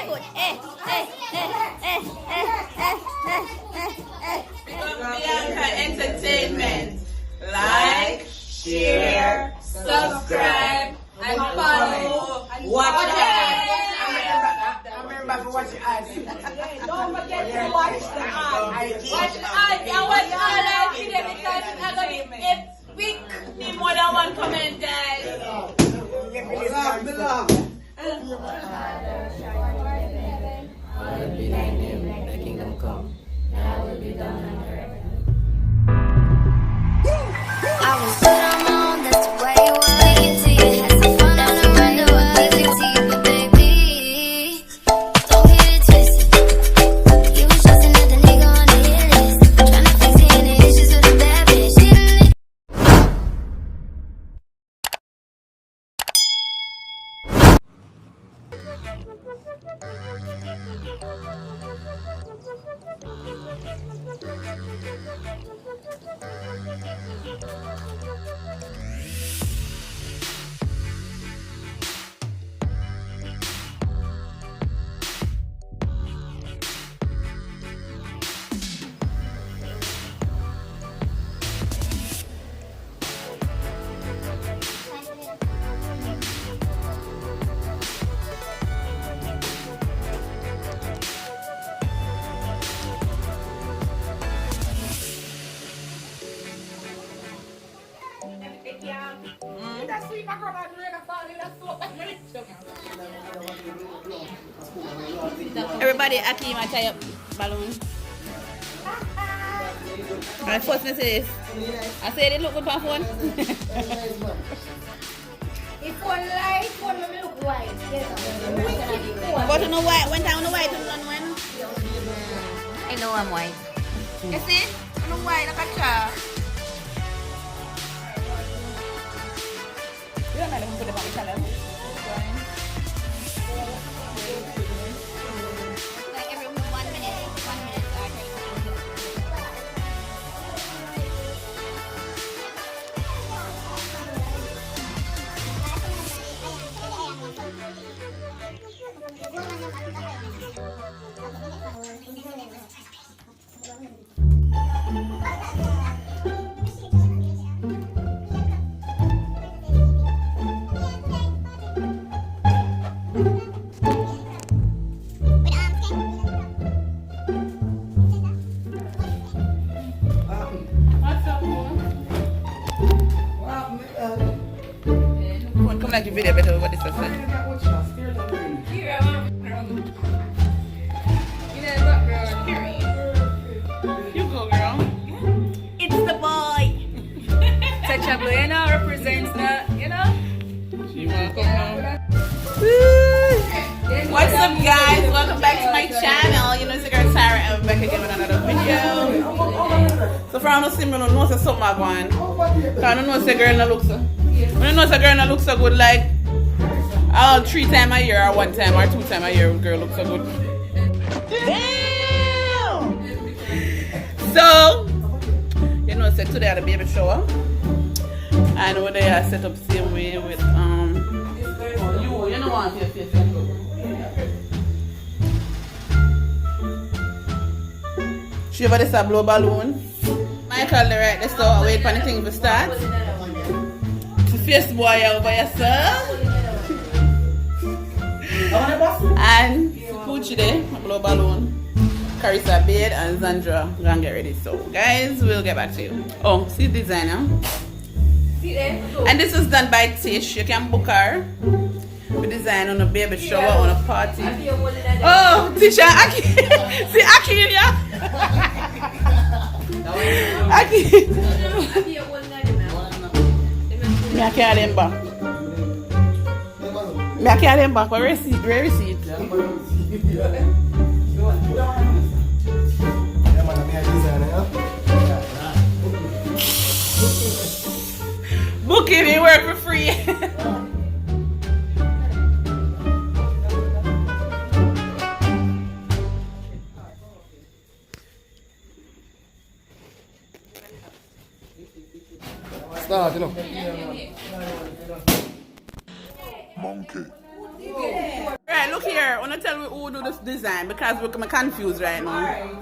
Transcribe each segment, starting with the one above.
very good. Bianca Entertainment. Like, share, subscribe, and follow. Watch out. Remember to watch the ads. Don't forget to watch the ads. Watch the ads and watch all our videos because it's not going to be epic. Need more than one comment, guys. Belong. Hallowed be thy name, thy kingdom come, thy will be done on earth. I was good on my own, that's the way it was. Making to you, had some fun on the run, no one easy to you, but baby, don't get it twisted. You was just another nigga on the hit list, tryna fix any issues with a bad bitch. Everybody, Akima, tie up balloon. And first me say this. I said it look good for phone. If one light, one will look white. Yes. But you know why? When time on the white, when? I know I'm white. You see? On the white, like a child. You don't know put them on the channel. Like every 1 minute, 1 minute, Come like the video better what this is. You go, girl. It's the boy. Such a blue, represents the, She wanna come now. What's up, guys? Welcome back to my channel. You know, it's your girl Tara, and we're back again with another video. So, for all the see me, don't know something going. Because I don't know if the girl looks so. I don't know if the girl looks so good, like all 3 times a year, or 1 time, or 2 times a year, girl looks so good. Damn! So, you know, so today at the baby shower, and over there I set up same way with you know what your face. She over this a blow balloon. Michael the right there, so I wait for the thing to start. The face boy over here, sir. And Poochie there, a blow balloon. Carissa bed and Zandra gonna get ready. So guys, we'll get back to you. Oh, see the designer. And this is done by Tish. You can book her. We design on a baby shower, on a party. Oh, Tisha, Aki. See Aki in here. Aki. Me I carry them back. Me I carry them back. Where receipt? Where receipt? Booking me work for free. Start, you know. Monkey. Right, look look here. I want to tell me who do this design because we're confused right now.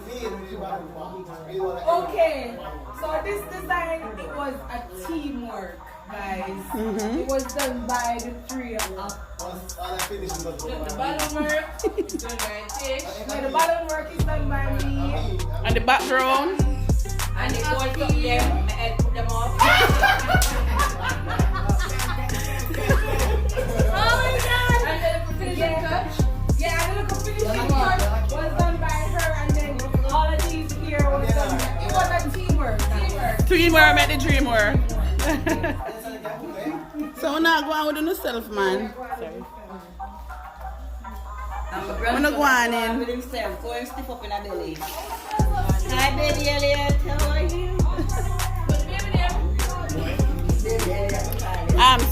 Okay, so this design, it was a teamwork, guys. It was done by the three of us. The bottom work is done by Tish. No, the bottom work is done by me. And the background. And the board up there, my head put them off. Oh my god! And then the finishing touch. Yeah, and then the finishing touch was done by her, and then all of these here was done. It was a teamwork. Teamwork make the dream work. So now go on with yourself, man. I'm not going in. With himself, going stiff up in a belly. Hi, baby Elliot. How are you?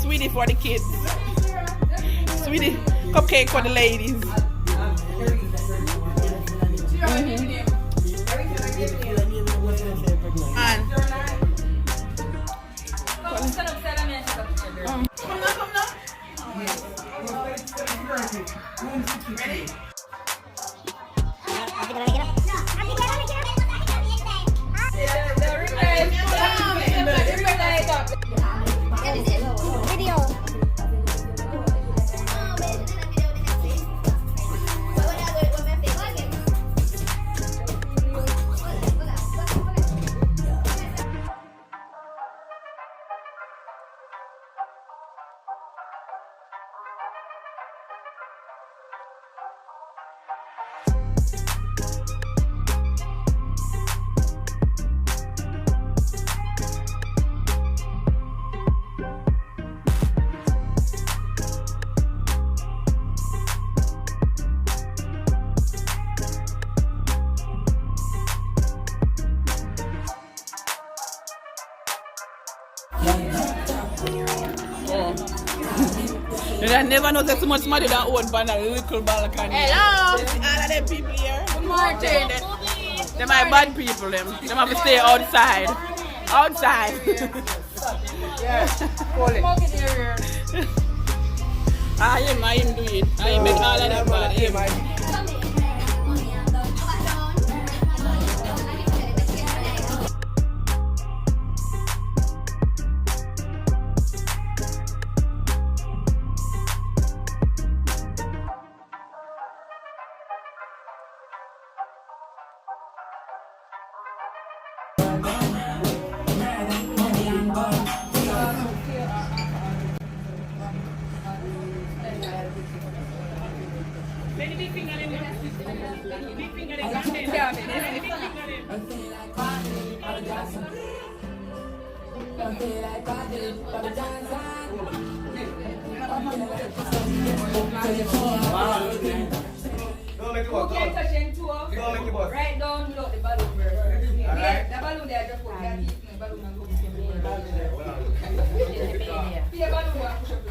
Sweetie for the kids. Sweetie cupcake for the ladies. And I never know there's so much money that own on a little balcony. Hello! All of them people here. Good morning. Them are bad people, them. Them have to stay outside. Outside. Yeah, call it. I him do it. I make all of them bad. Him. Who can't touch them two up? Right down below the balloon. Yeah, the balloon there just put that heat in the balloon and go to the balloon push up the balloon.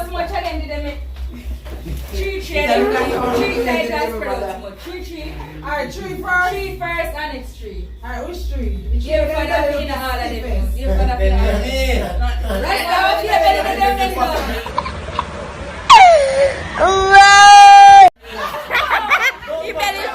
So much challenge them. Three like that spread out much. Three. Alright, three first. Three first and it's three. Alright, which three? Give for the in all of them. Give for the right now, give it to them. You better.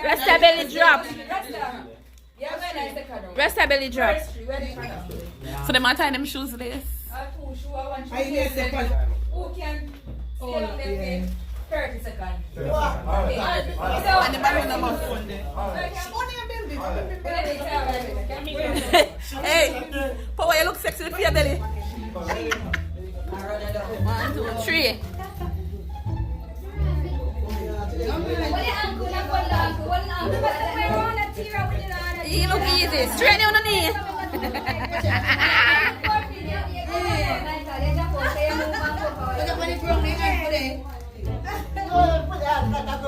Rest her belly drop. Rest her belly drop. So them are tying them shoes lace. Who can hold up their feet 30 seconds? And the balloon number. Hey, Power, you look sexy with your belly. 1, 2, 3. You look easy. Straighten on the knee.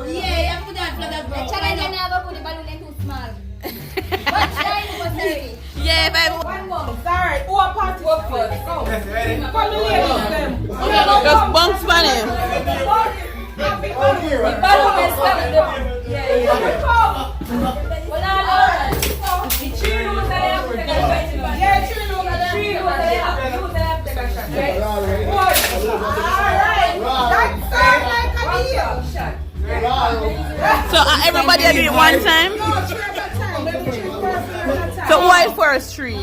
Yeah, I put that flat as well. Challenge never put the balloon in too small. Yeah, baby. One more. Sorry. Who are party first? Go. Ready? Come the ladies them. Just bounce for him. So everybody do it one time? So who is first three?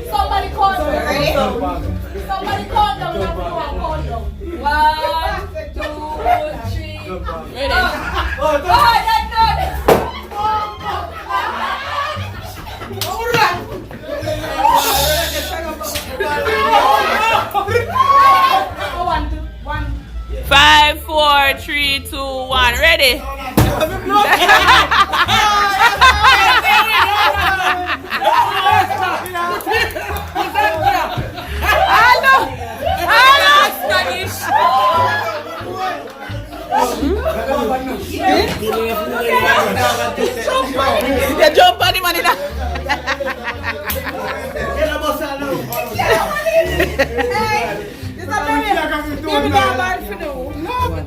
Somebody call them. Ready? Somebody call them. Call them. 1, 2, 3. Ready? Oh, that's good. One, two, one. 5, 4, 3, 2, 1. Ready? You jump on him and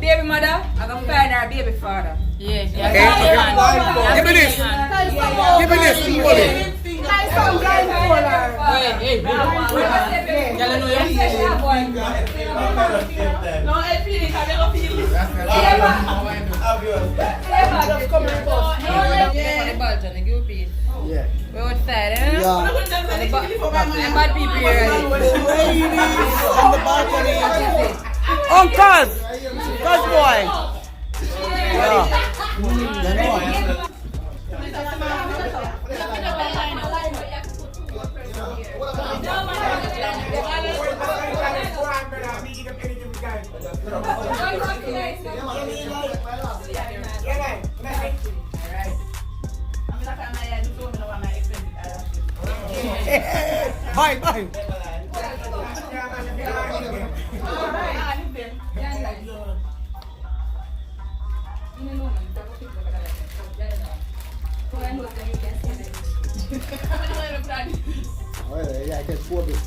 Baby mother, I'm gonna find her baby father. Yes. Give me this. Give me this. Hold it. Yeah. We're outside, eh? Yeah. And bad people here. Uncles! Cuz boy! Bye, bye. Yeah, I can afford it.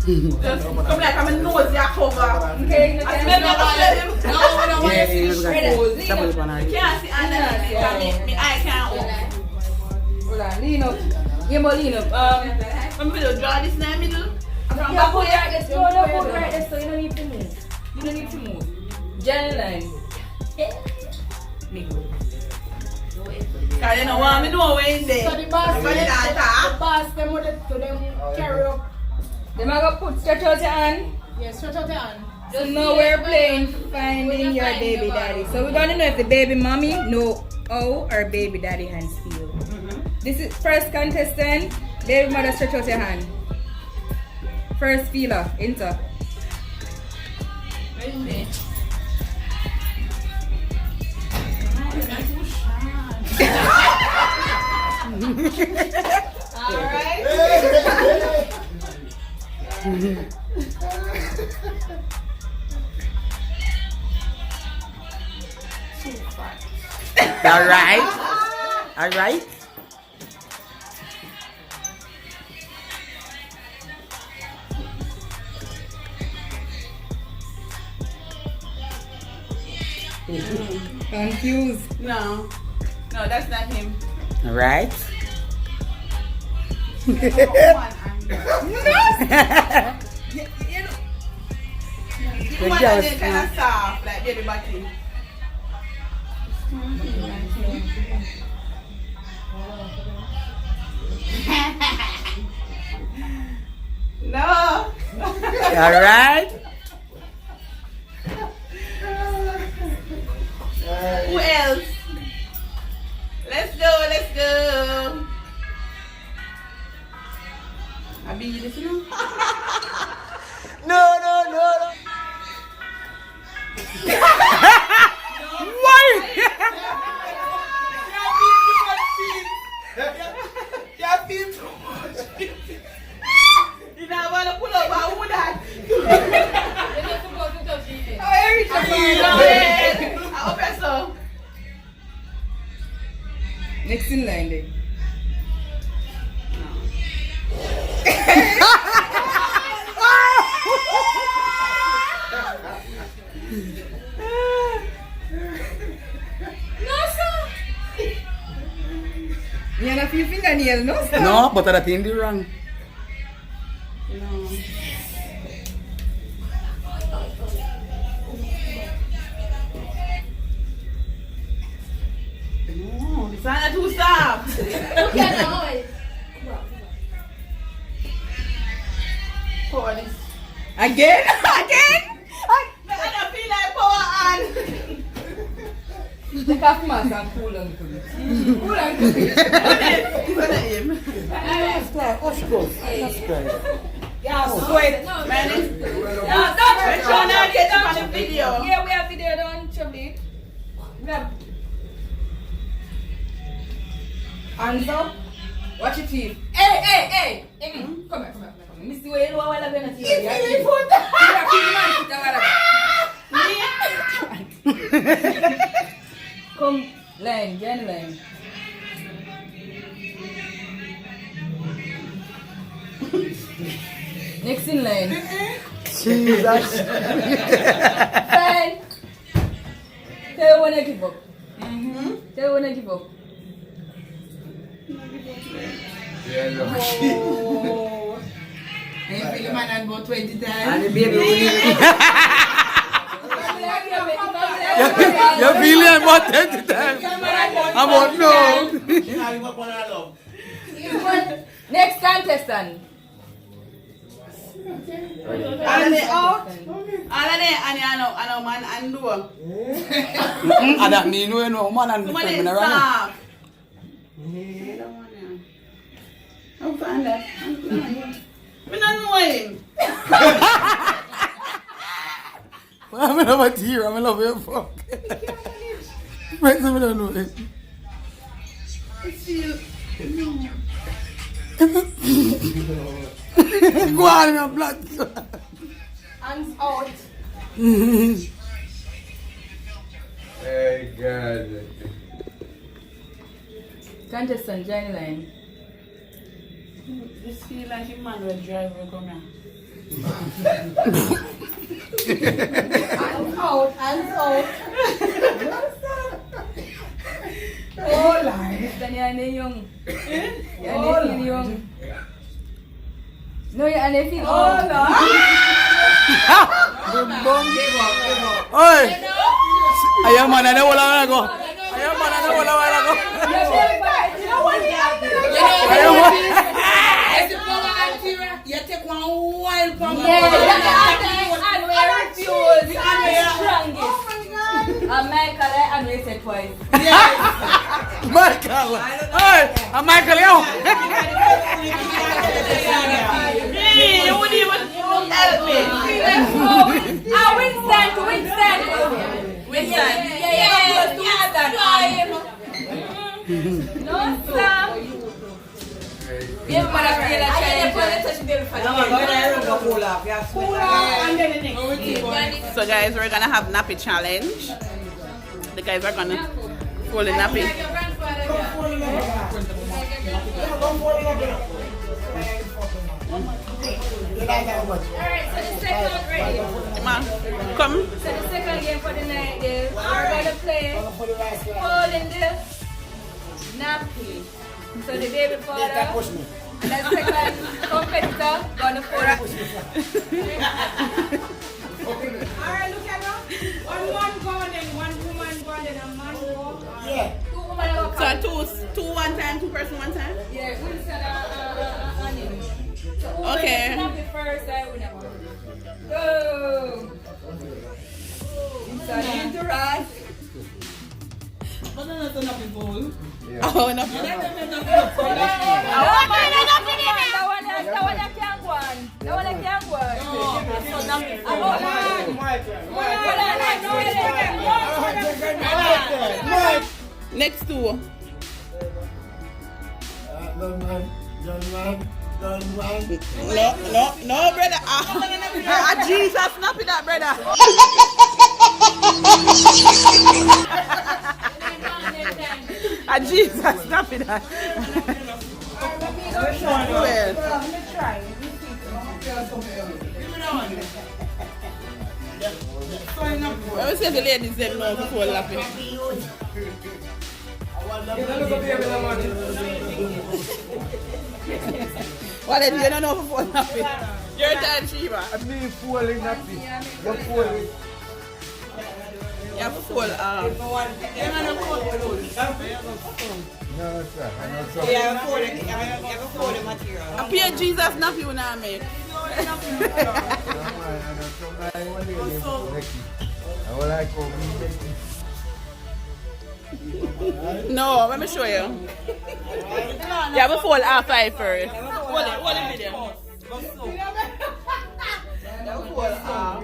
Come like I'm a nosy at cover. Okay. I smell my can't see underneath. Me eye can't open. Hold on, lean up. You must lean up. I'm going to draw this in the middle. Yeah, put right there. No, put right there so you don't need to move. You don't need to move. Journey line. Cause you know what me do when in there. So the boss, them with it to them carry up. Then I go put stretch out your hand. Yeah, stretch out your hand. So now we're playing finding your baby daddy. So we don't know if the baby mommy know how our baby daddy hands feel. This is first contestant. Baby mother, stretch out your hand. First feeler, enter. Alright. Alright. Alright. Confused. No. No, that's not him. Alright. The one that is kind of soft, like baby body. No. Alright. Who else? Let's go, let's go. Abi, you listen? No. Why? Next in line then. You have a few fingernails, no? Sir? No, but that thing did wrong. No. No, this one too soft. Pour this. Again? Again? I don't feel like pour on. Take off mask and cool on to it. Cool on to it. It's on him. Yeah, sweat. Man, it's... No, Make sure now get up on the video. Yeah, we have video, don't trouble it. We have... Hands up. Watch your teeth. Hey! Come here. Missy, where you are while I'm going to see you. You have Come, line, get in line. Next in line. Jesus. Fine. Tell you when I give up. Tell you when I give up. Oh. I feel the man had about 20 times. And the baby will You feel it about 20 times. I'm about no. Next contestant. All of them out. All of them, and I know man and do. And that mean no man and Come on, it's around. soft. How find that? We don't know him. I'm in love with you. I'm in love with your fuck. Friends, I don't know it. Go on in your blood. Hands out. Hey, God. Contestant, join the line. This feel like a man will drive will come here. Hands out. Oh, Lord. Then you're young. You're young. No, you're feel old. Oi! I am man, I don't want to go. I am man, I don't want to go. You take one while from Michael, and we said twice. Michael! Oi! I'm Michael, yo! Hey, you wouldn't even help me. Winston. No, stop. So guys, we're gonna have nappy challenge. The guys are gonna fold the nappy. Alright, so the second ready. Ma, come. So the second game for the night is we're gonna play holding the nappy. So the baby father and the second competitor gonna hold it. Alright, look at her. One gone and one woman gone and a man gone. Two women are gonna So two one time, two person one time. Yeah, Winston and him. So Okay. Nappy first, I will never. Go! Winston into Ross. Oh, no. Next two. No, brother. Jesus, snap it up, brother. Jesus, snap for that. Let me try. Let me see if the ladies them know before laughing. Well, then you don't know before laughing. You're a time Shiva. Me falling happy. You're falling. You have to fall. No, sir. Appear Jesus not you now, mate. No, let me show you. You have to fall half five first. Hold it video. You have to fall half.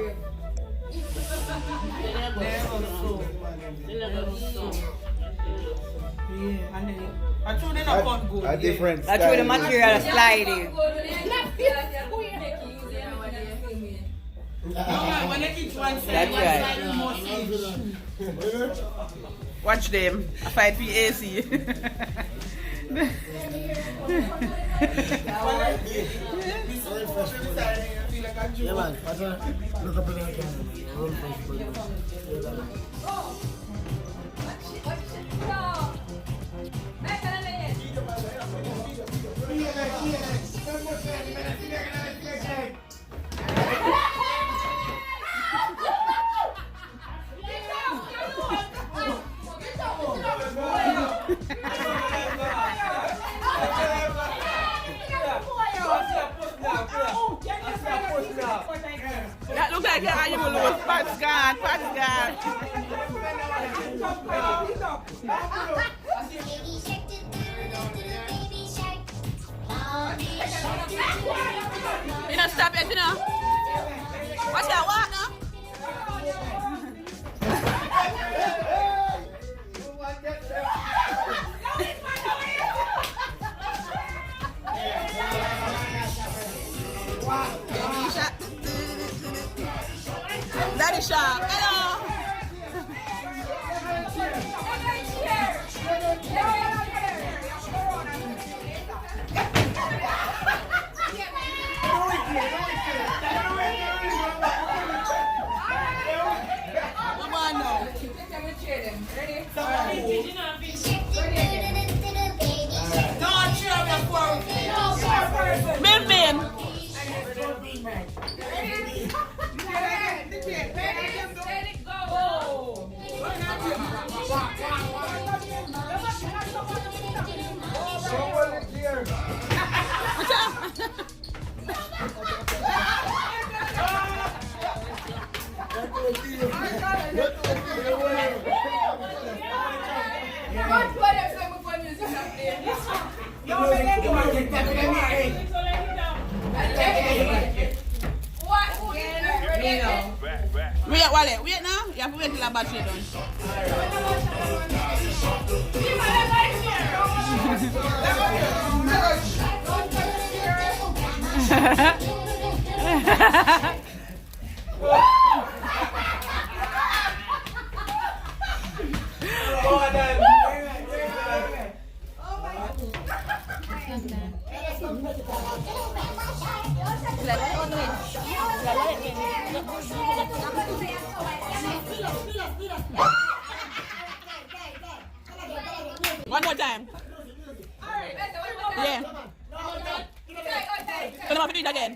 A different That's where the material is sliding. That's right. Watch them. I fight for AC. Yeah, man. Look up in the That look like you will lose. Pat's gone. You know, stop it, you know. Watch that walk now. Daddy Shark, hello. Come on now. Min. Wait now. You have to wait till the battery done. One more time. Yeah. So now I have to do it again.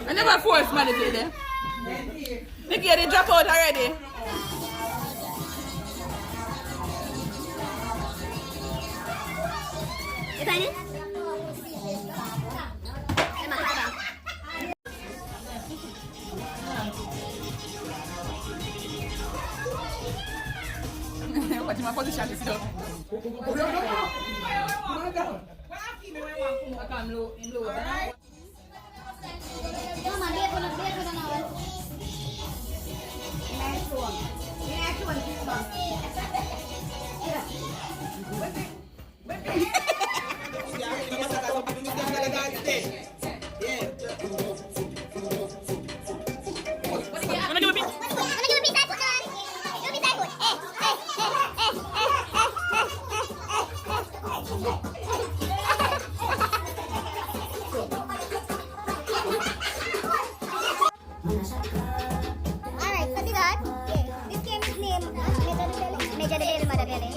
I never forced money to there. Nikki, they drop out already. You find it? warm low in low. Alright. Come on, bake on now. Alright, so this that. This game is named Major the Belly, Mother Belly.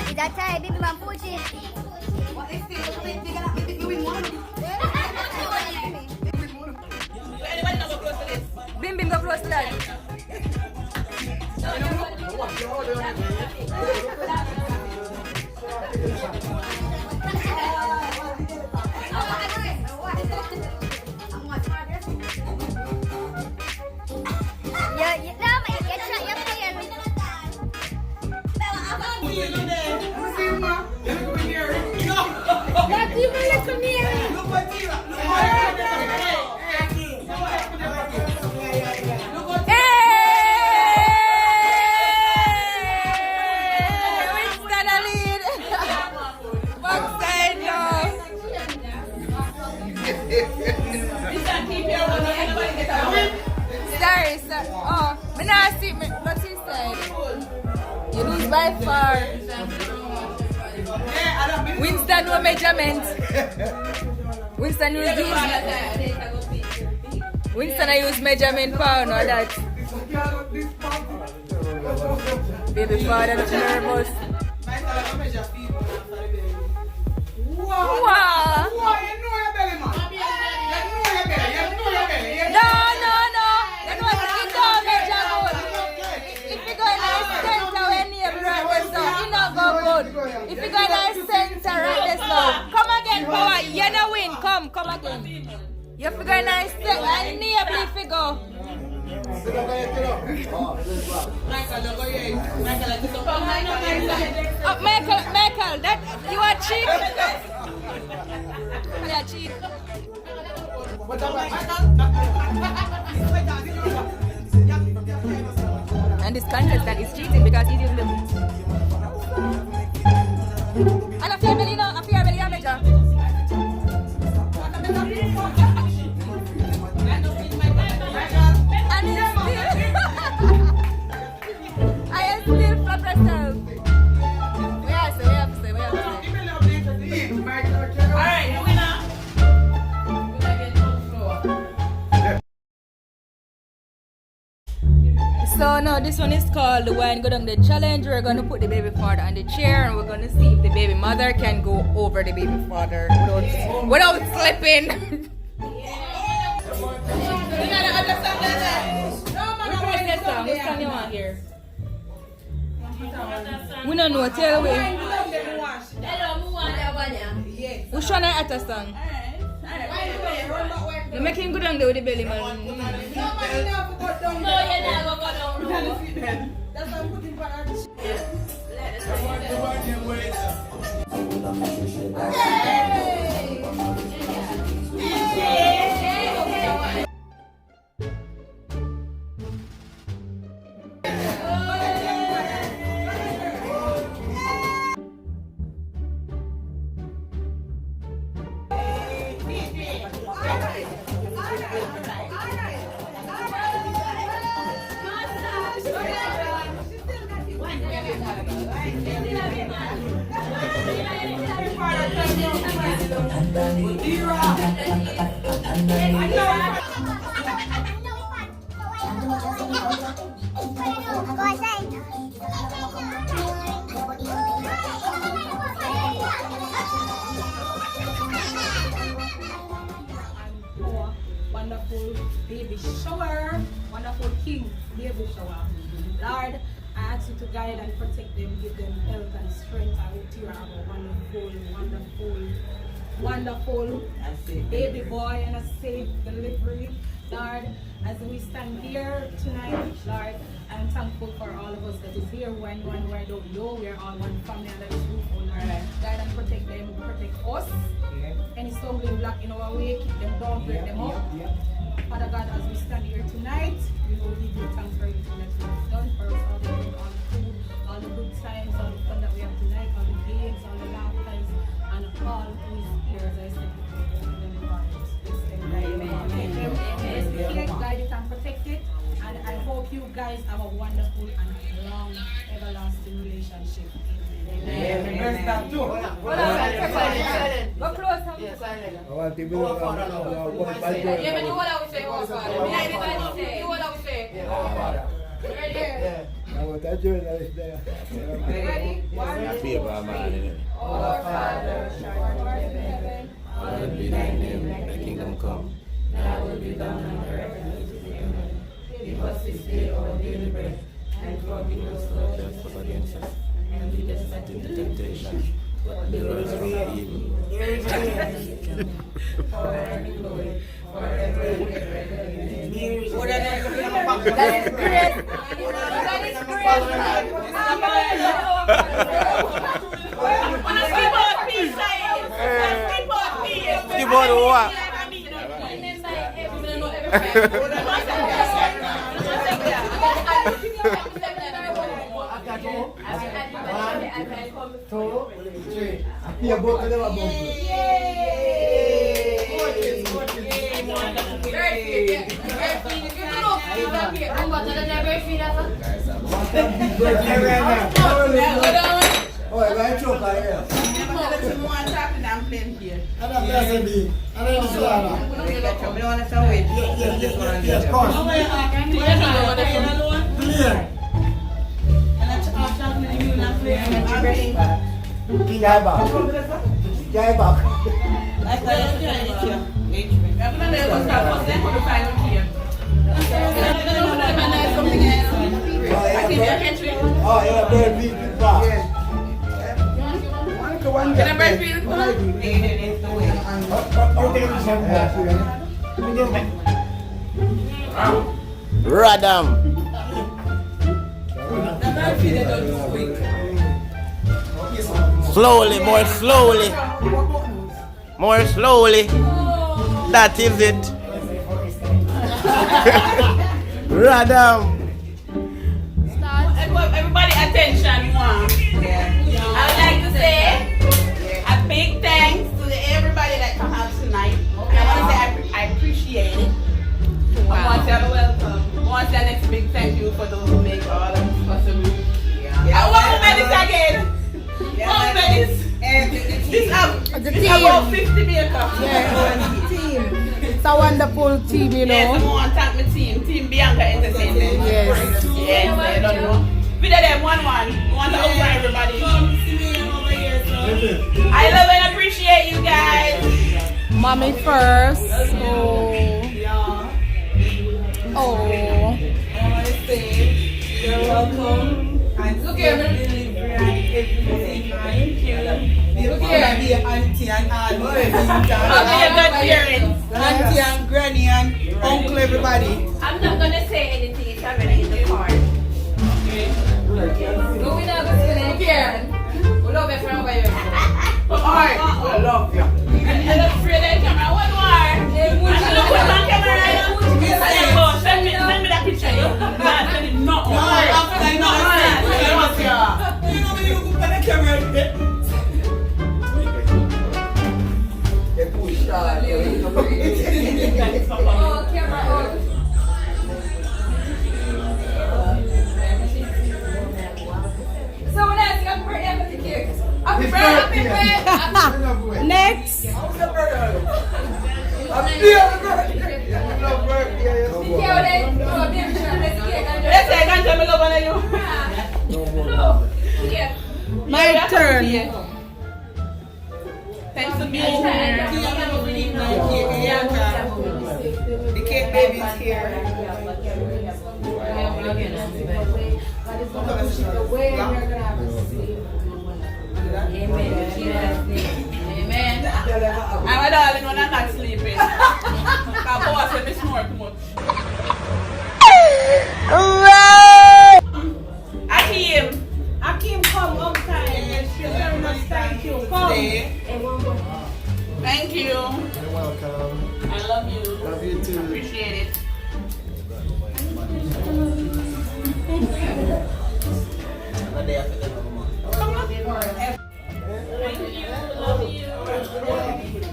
Is that time, baby man, Pucci? Bim bim go close to that. Sorry, sir. Oh, me not see me. What he said? You lose by far. Winston no measurement. Winston use Winston I use measurement pound or that. Baby father looking nervous. Wow. No. You know it don't measure good. If you go in the center when you right there, so it not go good. If you go in the center right there, so come again, power. You no win. Come again. You have to go in the center and nearly if you go. Oh, Michael, that you are cheat. You are cheat. And this contestant is cheating because he's using the boots. And a fair belly, no, a fair belly, a measure. And it's still, I am still flop myself. We have to say. Alright, the winner. So now this one is called the wine go down the challenge. We're gonna put the baby father on the chair and we're gonna see if the baby mother can go over the baby father without slipping. Which song you want here? We don't know, tell me. Which one I at a song? You make him go down there with the belly man. No, you're not going down. That's why I'm putting back on the wonderful baby shower, wonderful king baby shower. Lord, I ask ask you to guide and protect them, give them health and strength. I hope you have a wonderful baby boy and a safe delivery, Lord. As we stand here tonight, Lord, I'm thankful for all of us that is here. When I don't know, we are all one family under this roof, oh Lord. Guide and protect them, protect us. Any stumbling block in our way, keep them down, break them up. Father God, as we stand here tonight, we will give you thanks for everything that you have done for us, all the good, all the food, all the good times, all the fun that we have tonight, all the games, all the laughters, and all who is here, as I said before, open them hearts. Guide it and protect it, and I hope you guys have a wonderful and long, everlasting relationship. Amen. Go close. I want to be one by Yeah, but you what I would say, oh Father. You what I would say. Ready? I want that journalist there. Ready? Our Father, who art in heaven, hallowed be thy name, thy kingdom come. Thy will be done on earth as it is in heaven. Give us this day our daily bread, and forgive us our trespasses against us, and lead us not into temptation, but deliver us from evil. Power and glory, forever and ever. That is great. That is great. Skip on the what? Radam. Slowly, more slowly. More slowly. That is it. Radam. Everybody attention, one. I would like to say a big thanks to everybody that come out tonight. And I want to say I appreciate it. I want to say welcome. I want to say next big thank you for those who make all of this possible. I want to make this again. The team. About 50 makers. Yeah, team. It's a wonderful team, you know. Yes, I want to thank my team. Team Bianca Entertainment. Yes. Yes, I don't know. Video them 1-1. I want to over everybody. I love and appreciate you guys. Mommy first. Oh. I want to say you're welcome. And look here, everything. Thank you. Look here, be auntie and all. I'll be a good parent. Auntie and granny and uncle, everybody. I'm not gonna say anything. It's already in the card. No, we're not gonna say anything. We love you forever. Alright. I love you. I look straight at the camera. What more? I look at my camera right now. Send me that picture. Send it. No. You know when you look at the camera, Oh, camera on. So when I say happy birthday, I'm the cake. Happy birthday. Next. Let's say I can't tell me love on you. My turn. Thanks for being here. the cake baby is here. God is The way you're gonna have to sleep. Amen. Amen. I'm a darling when I'm not sleeping. My boss when me snore too much. Akim, come on time. Yes, very much. Thank you. Come. Thank you. You're welcome. I love you. Love you too. Appreciate it.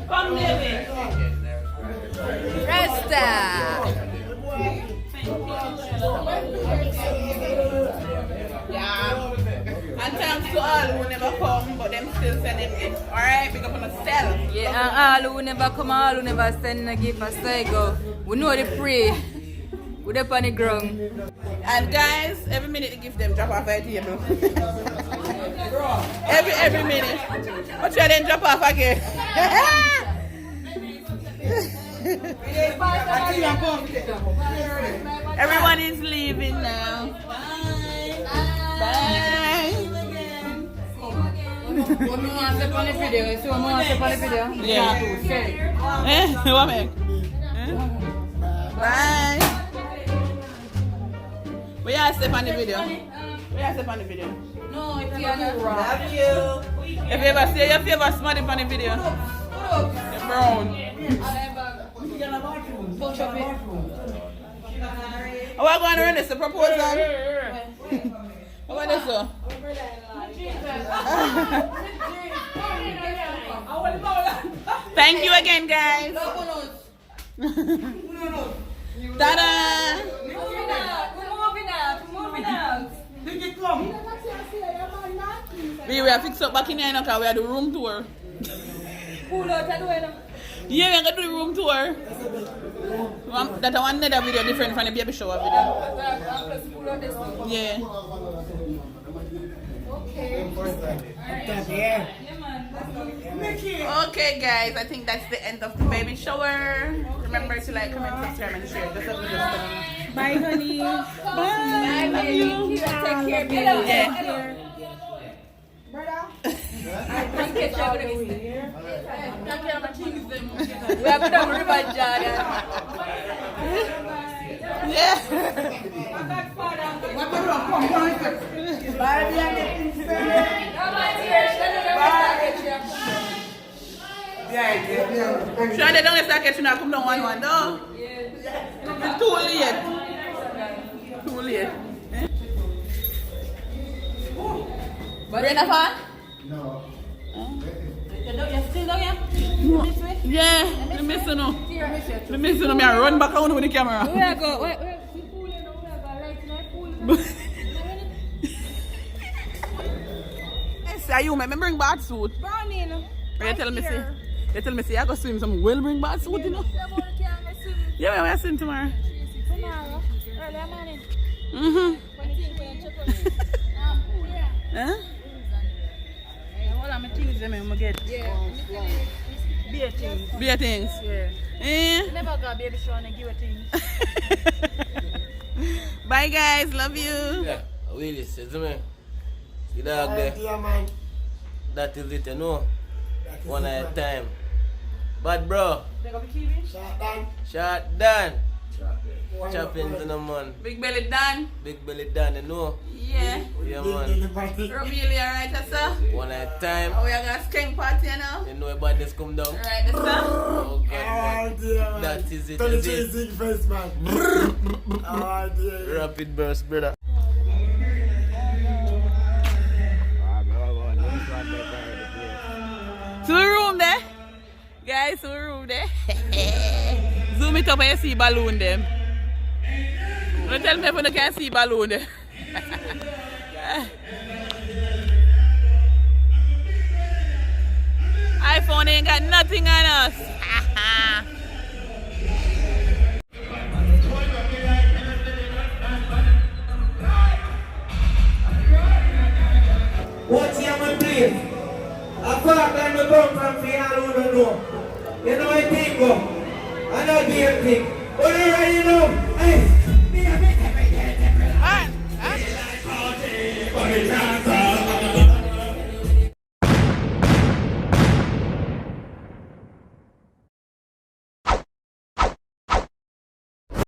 Come, David. Rasta. Yeah. And thanks to all who never come, but them still sending gifts. Alright, big up on yourself. Yeah, and all who never come, all who never send a gift, I say go. We know they pray. We're up on the ground. And guys, every minute they give them drop off at the table. every minute. But you then drop off again. Everyone is leaving now. Bye. Yeah. What make? Bye. We are step on the video. No, if you are not wrong. Love you. If you ever say your favorite smart on the video, you're brown. Oh, we're going to run this a proposal. What is this? Thank you again, guys. Ta-da! We are fixed up back in here now because we are the room tour. Yeah, we are going to do the room tour. That one another video different from the baby shower video. Yeah. Okay guys, I think that's the end of the baby shower. Remember to like, comment, subscribe and share. That's what we just done. Bye, honey. Bye. Love you. Take care, baby. Yeah. Brother. We have done river Jordan. Yeah. Sure, they don't start catching up. Come down one, no? It's too late. Too late. Rain a fall? No. You're still down here? This way? Yeah, I miss you now. I miss you now. I run back on with the camera. Where I go? Where? Say you, me bring bath suit. Brownie. You tell me, say I go swim some will bring bath suit, you know? Yeah, we're swim tomorrow. Tomorrow. Early morning. Mm-hmm. Huh? Hold on, my things them I'm get. Yeah. Beer things. Beer things. Yeah. Eh? You never got baby show and give a thing. Bye guys, love you. Yeah, Willis, see me? See dog there? That is it, you know? One at a time. But bro, They got the TV? shot done. Chopping to the man. Big belly done. Big belly done, you know? Yeah. Yeah, man. Robieli, alright, sir? One at a time. Oh, we are gonna skank party now. You know about this come down? Alright, sir? Oh, God, man. That is it, is it? Rapid burst, brother. To the room there. Guys, to the room there. Zoom it up and you see balloon them. Don't tell me if you can't see balloon there. iPhone ain't got nothing on us. What's your man please? I thought I'm the bum from Fiala who don't know. You know I think go. I know the thing. But you already know. Hey, me a make every day. but it can't